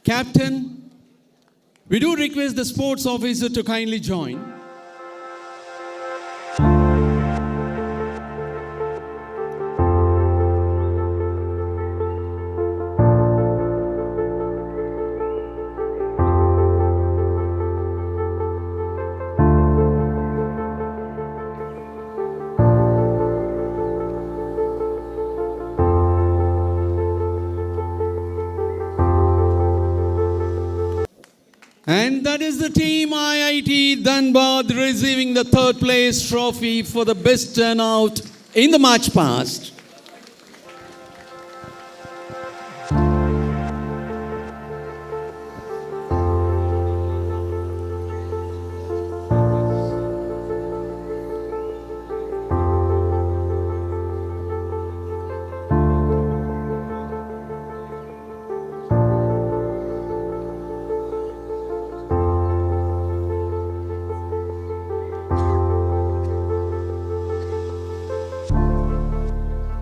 Captain, we do request the sports officer to kindly join. And that is the team IIT Dhanbad receiving the third place trophy for the best turnout in the March past.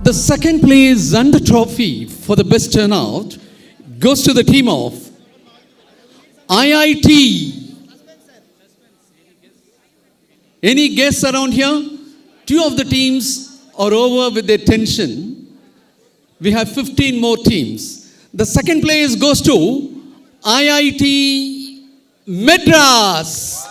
The second place and the trophy for the best turnout goes to the team of IIT. Any guests around here? Two of the teams are over with their tension. We have 15 more teams. The second place goes to IIT Madras.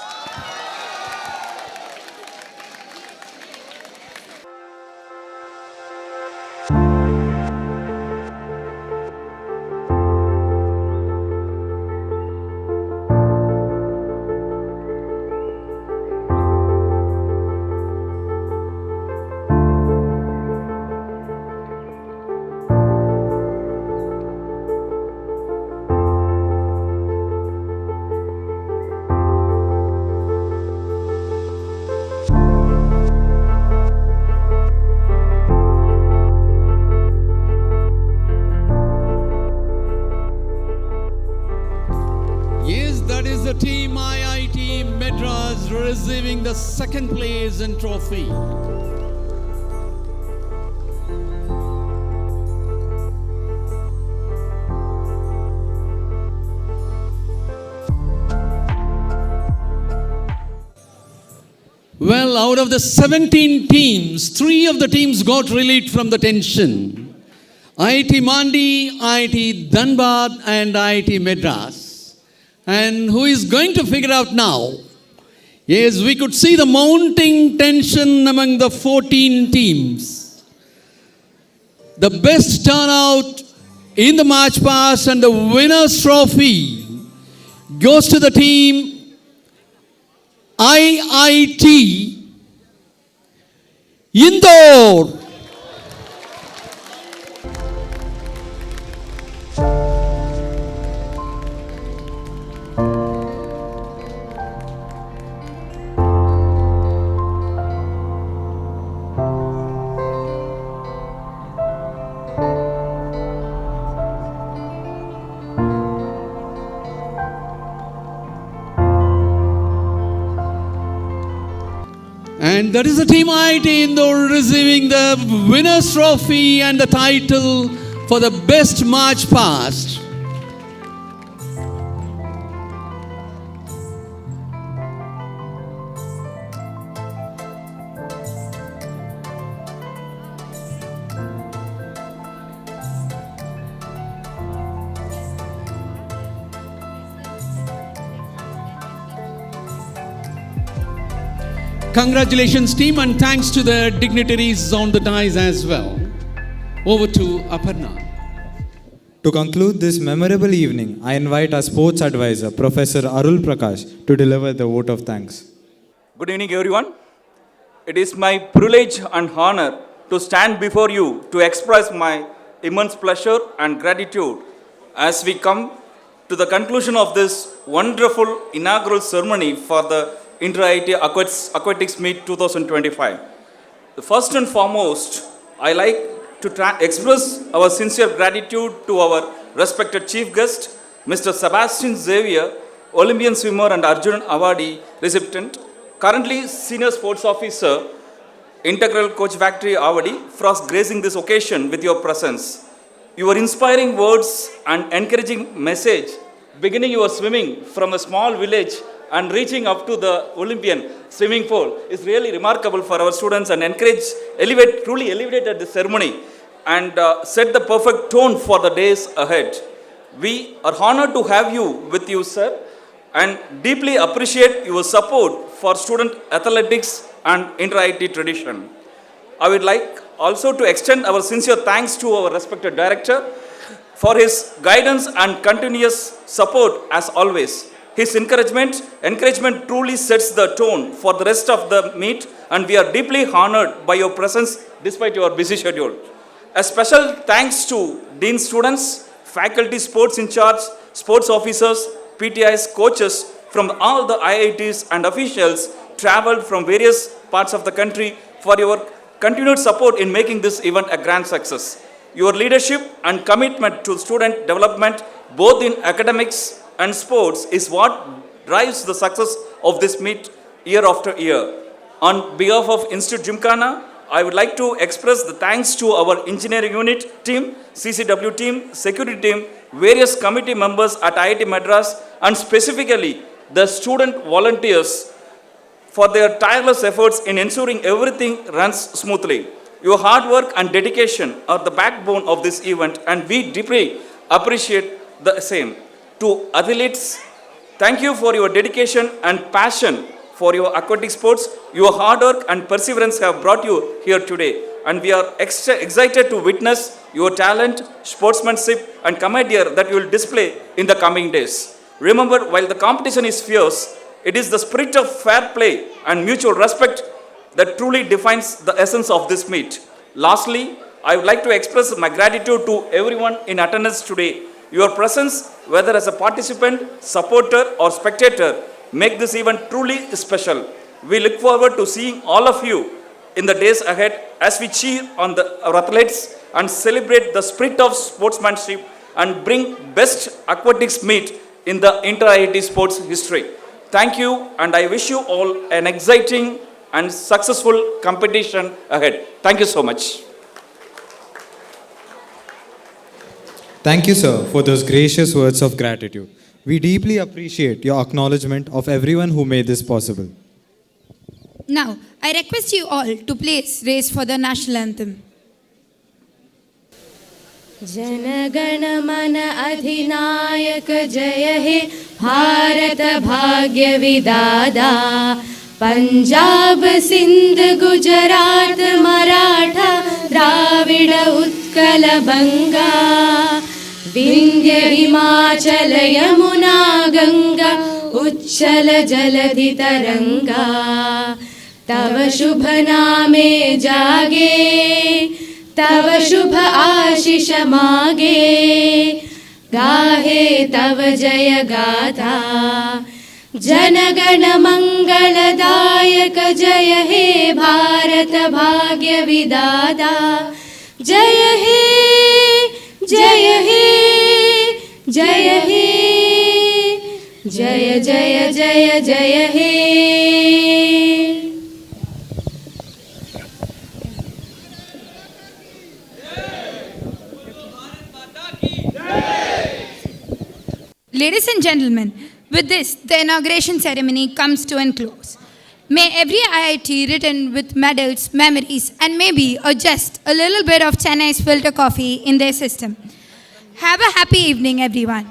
Team IIT Madras receiving the second place and trophy. Well, out of the 17 teams, 3 of the teams got relieved from the tension. IIT Mandi, IIT Dhanbad and IIT Madras. And who is going to figure out now? Yes, we could see the mounting tension among the 14 teams. The best turnout in the March past and the winner's trophy goes to the team IIT Indore. And that is the team IIT Indore receiving the winner's trophy and the title for the best March past. Congratulations team, and thanks to the dignitaries on the dais as well. Over to Aparna. To conclude this memorable evening, I invite our sports advisor, Professor Arul Prakash, to deliver the vote of thanks. Good evening, everyone. It is my privilege and honor to stand before you to express my immense pleasure and gratitude as we come to the conclusion of this wonderful inaugural ceremony for the Inter IIT Aquatics Meet 2025. First and foremost, I like to express our sincere gratitude to our respected chief guest, Mr. Sebastian Xavier, Olympian swimmer and Arjuna Awardee recipient, currently Senior Sports Officer, Integral Coach Factory Awardee, for gracing this occasion with your presence. Your inspiring words and encouraging message, beginning your swimming from a small village and reaching up to the Olympian swimming pool, is really remarkable for our students and truly elevated the ceremony and set the perfect tone for the days ahead. We are honored to have you with you, sir, and deeply appreciate your support for student athletics and Inter-IIT tradition. I would like also to extend our sincere thanks to our respected director for his guidance and continuous support as always. His encouragement truly sets the tone for the rest of the meet, and we are deeply honored by your presence despite your busy schedule. A special thanks to Dean students, faculty sports in charge, sports officers, PTIs, coaches from all the IITs and officials traveled from various parts of the country for your continued support in making this event a grand success. Your leadership and commitment to student development, both in academics and sports, is what drives the success of this meet year after year. On behalf of Institute Gymkhana, I would like to express the thanks to our engineering unit team, CCW team, security team, various committee members at IIT Madras, and specifically the student volunteers for their tireless efforts in ensuring everything runs smoothly. Your hard work and dedication are the backbone of this event, and we deeply appreciate the same. To athletes, thank you for your dedication and passion for your aquatic sports. Your hard work and perseverance have brought you here today, and we are excited to witness your talent, sportsmanship, and camaraderie that you will display in the coming days. Remember, while the competition is fierce, it is the spirit of fair play and mutual respect that truly defines the essence of this meet. Lastly, I would like to express my gratitude to everyone in attendance today. Your presence, whether as a participant, supporter, or spectator, make this event truly special. We look forward to seeing all of you in the days ahead as we cheer on our athletes and celebrate the spirit of sportsmanship and bring best aquatics meet in the Inter-IIT sports history. Thank you, and I wish you all an exciting and successful competition ahead. Thank you so much. Thank you, sir, for those gracious words of gratitude. We deeply appreciate your acknowledgement of everyone who made this possible. Now, I request you all to please raise for the national anthem. जनगण मन अधिनायक जय हे भारत भाग्य विदाता पंजाब सिंध गुजरात मराठा द्राविड उत्कल बंगा विंध्य हिमाचल यमुना गंगा उच्छल जलधि तरंगा तव शुभ नामे जागे तव शुभ आशीष मागे गाहे तव जय गाथा जनगण मंगलदायक जय हे भारत भाग्य विदाता जय हे जय हे जय हे जय जय जय जय हे. Ladies and gentlemen, with this, the inauguration ceremony comes to a close. May every IIT written with medals, memories, and maybe or just a little bit of Chennai's filter coffee in their system. Have a happy evening, everyone.